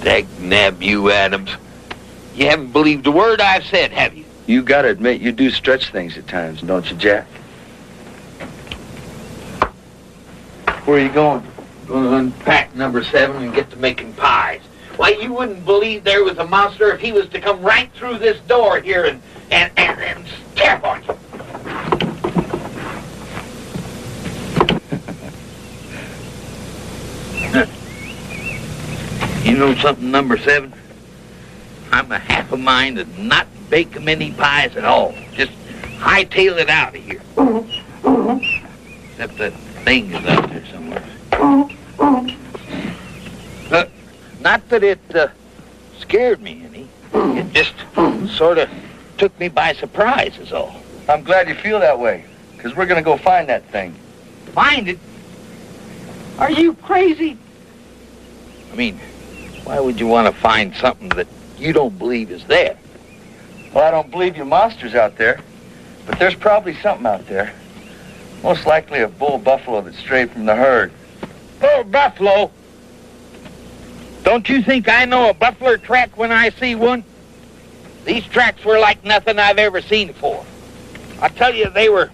Dag-nab you, Adams. You haven't believed a word I've said, have you? You gotta admit, you do stretch things at times, don't you, Jack? Where are you going? Going to unpack number 7 and get to making pies. Why, you wouldn't believe there was a monster if he was to come right through this door here and step on you. You know something, number 7? I'm a half a mind to not bake many pies at all. Just hightail it out of here. Except that thing is out there somewhere. Not that it scared me any. It just sort of took me by surprise is all. I'm glad you feel that way, because we're going to go find that thing. Find it? Are you crazy? I mean, why would you want to find something that you don't believe is there? Well, I don't believe your monster's out there, but there's probably something out there. Most likely a bull buffalo that strayed from the herd. Bull buffalo? Don't you think I know a buffalo track when I see one? These tracks were like nothing I've ever seen before. I tell you, they were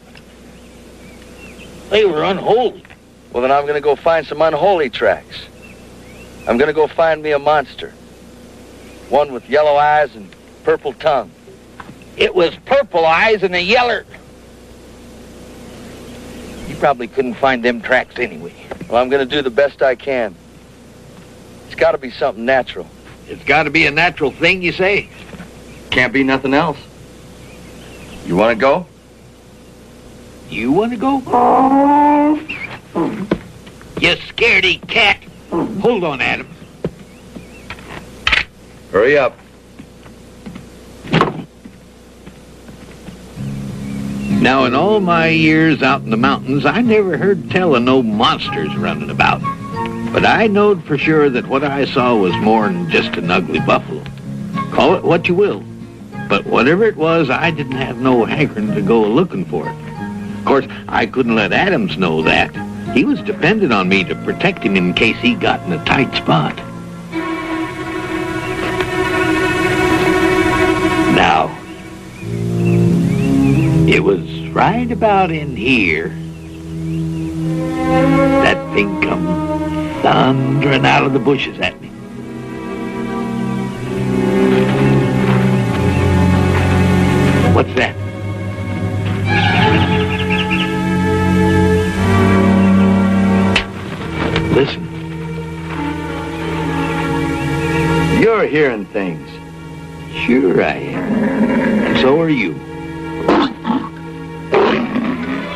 unholy. Well, then I'm going to go find some unholy tracks. I'm going to go find me a monster. One with yellow eyes and purple tongue. It was purple eyes and a yeller. You probably couldn't find them tracks anyway. Well, I'm going to do the best I can. It's got to be something natural. It's got to be a natural thing, you say? Can't be nothing else. You want to go? You want to go? You scaredy cat. Hold on, Adams. Hurry up. Now, in all my years out in the mountains, I never heard tell of no monsters running about. But I knowed for sure that what I saw was more than just an ugly buffalo. Call it what you will. But whatever it was, I didn't have no hankering to go looking for it. Of course, I couldn't let Adams know that. He was dependent on me to protect him in case he got in a tight spot. Now, it was right about in here that thing come thundering out of the bushes at me. What's that? Listen. You're hearing things. Sure I am. And so are you.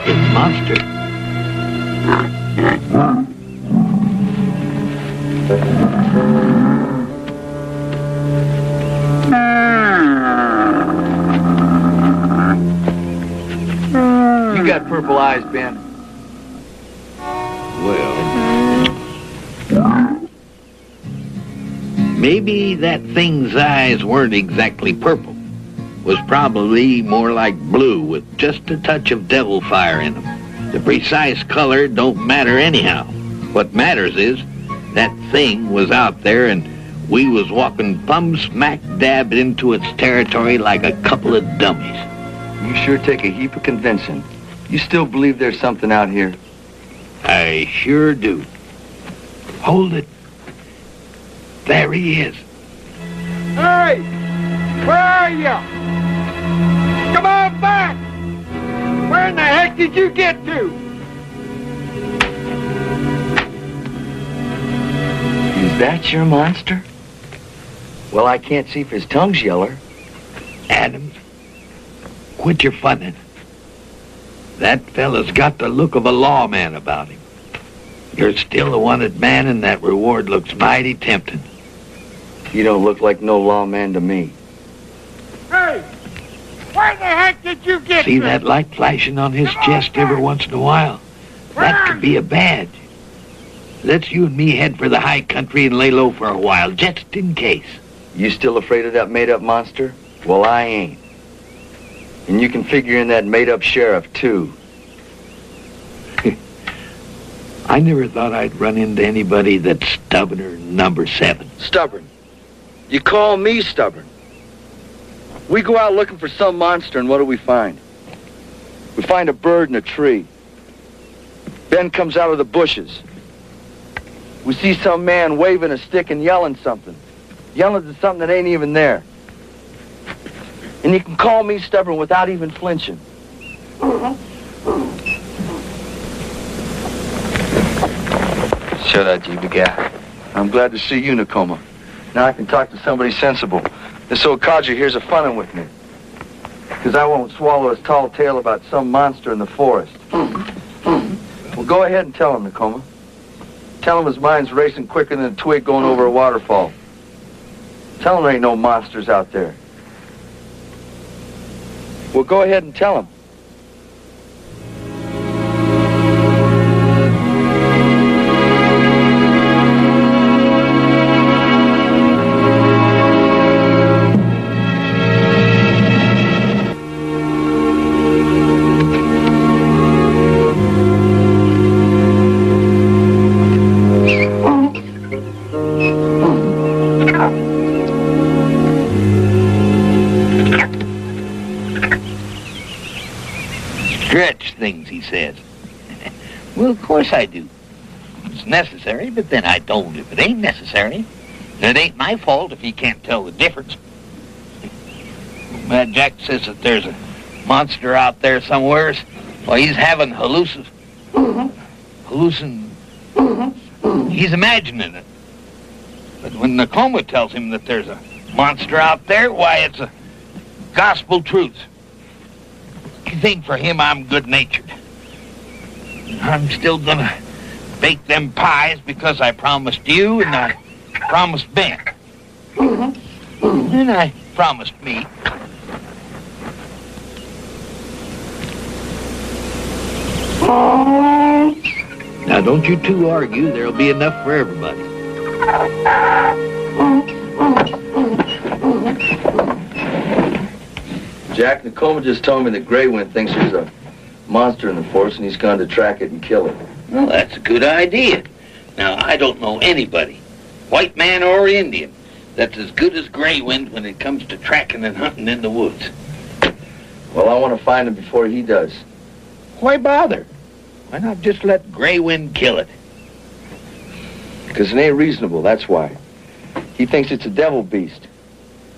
It's monster. You got purple eyes, Ben. Well, maybe that thing's eyes weren't exactly purple. Was probably more like blue with just a touch of devil fire in them. The precise color don't matter anyhow. What matters is that thing was out there and we was walking plumb smack dab into its territory like a couple of dummies. You sure take a heap of convincing. You still believe there's something out here? I sure do. Hold it. There he is. Hey! Where are you? Come on back! Where in the heck did you get to? Is that your monster? Well, I can't see if his tongue's yeller. Adams, quit your funning. That fella's got the look of a lawman about him. You're still a wanted man, and that reward looks mighty tempting. You don't look like no lawman to me. Hey! Where the heck did you get See to? that light flashing on his chest every once in a while? That could be a badge. Let's you and me head for the high country and lay low for a while, just in case. You still afraid of that made-up monster? Well, I ain't. And you can figure in that made-up sheriff, too. I never thought I'd run into anybody that's stubborner than number 7. Stubborn? You call me stubborn. We go out looking for some monster, and what do we find? We find a bird in a tree. Ben comes out of the bushes. We see some man waving a stick and yelling something. Yelling at something that ain't even there. And you can call me stubborn without even flinching. Shut up, you big guy. I'm glad to see you, Nakoma. Now I can talk to somebody sensible. This old codger here's a funnin' with me. Because I won't swallow his tall tale about some monster in the forest. Well, go ahead and tell him, Nakoma. Tell him his mind's racing quicker than a twig going over a waterfall. Tell him there ain't no monsters out there. Well, go ahead and tell him. Stretch things, he says. Well, of course I do. It's necessary, but then I don't if it ain't necessary. And it ain't my fault if he can't tell the difference. Mad Jack says that there's a monster out there somewhere. Well, he's having he's imagining it. But when Nakoma tells him that there's a monster out there, why, it's a gospel truth. You think for him I'm good-natured. I'm still gonna bake them pies because I promised you and I promised Ben. And I promised me. Now, don't you two argue. There'll be enough for everybody. Jack, Nakoma just told me that Greywind thinks there's a monster in the forest and he's gone to track it and kill it. Well, that's a good idea. Now, I don't know anybody, white man or Indian, that's as good as Greywind when it comes to tracking and hunting in the woods. Well, I want to find him before he does. Why bother? Why not just let Greywind kill it? Because it ain't reasonable, that's why. He thinks it's a devil beast.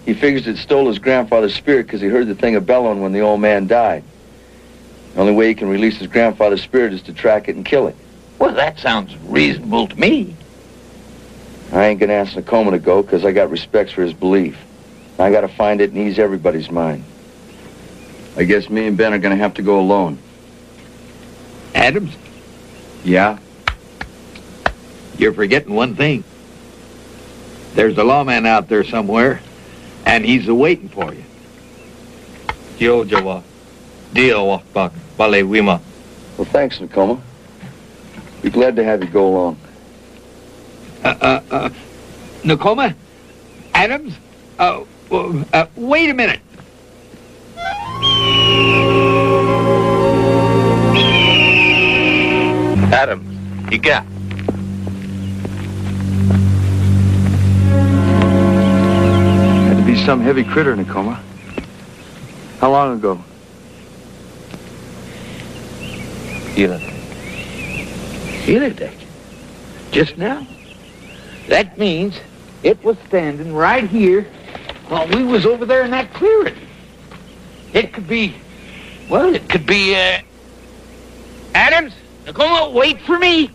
He figures it stole his grandfather's spirit because he heard the thing a bellowing when the old man died. The only way he can release his grandfather's spirit is to track it and kill it. Well, that sounds reasonable to me. I ain't gonna ask Nakoma to go because I got respect for his belief. I gotta find it and ease everybody's mind. I guess me and Ben are gonna have to go alone. Adams? Yeah? You're forgetting one thing. There's a lawman out there somewhere, and he's awaiting for you. Well, thanks, Nakoma. Be glad to have you go along. Nakoma? Adams? Wait a minute. Adams, you got. Had to be some heavy critter, Nakoma. How long ago? Helideck. Just now. That means it was standing right here while we was over there in that clearing. It could be, well, it could be, Adams, Nakoma, wait for me.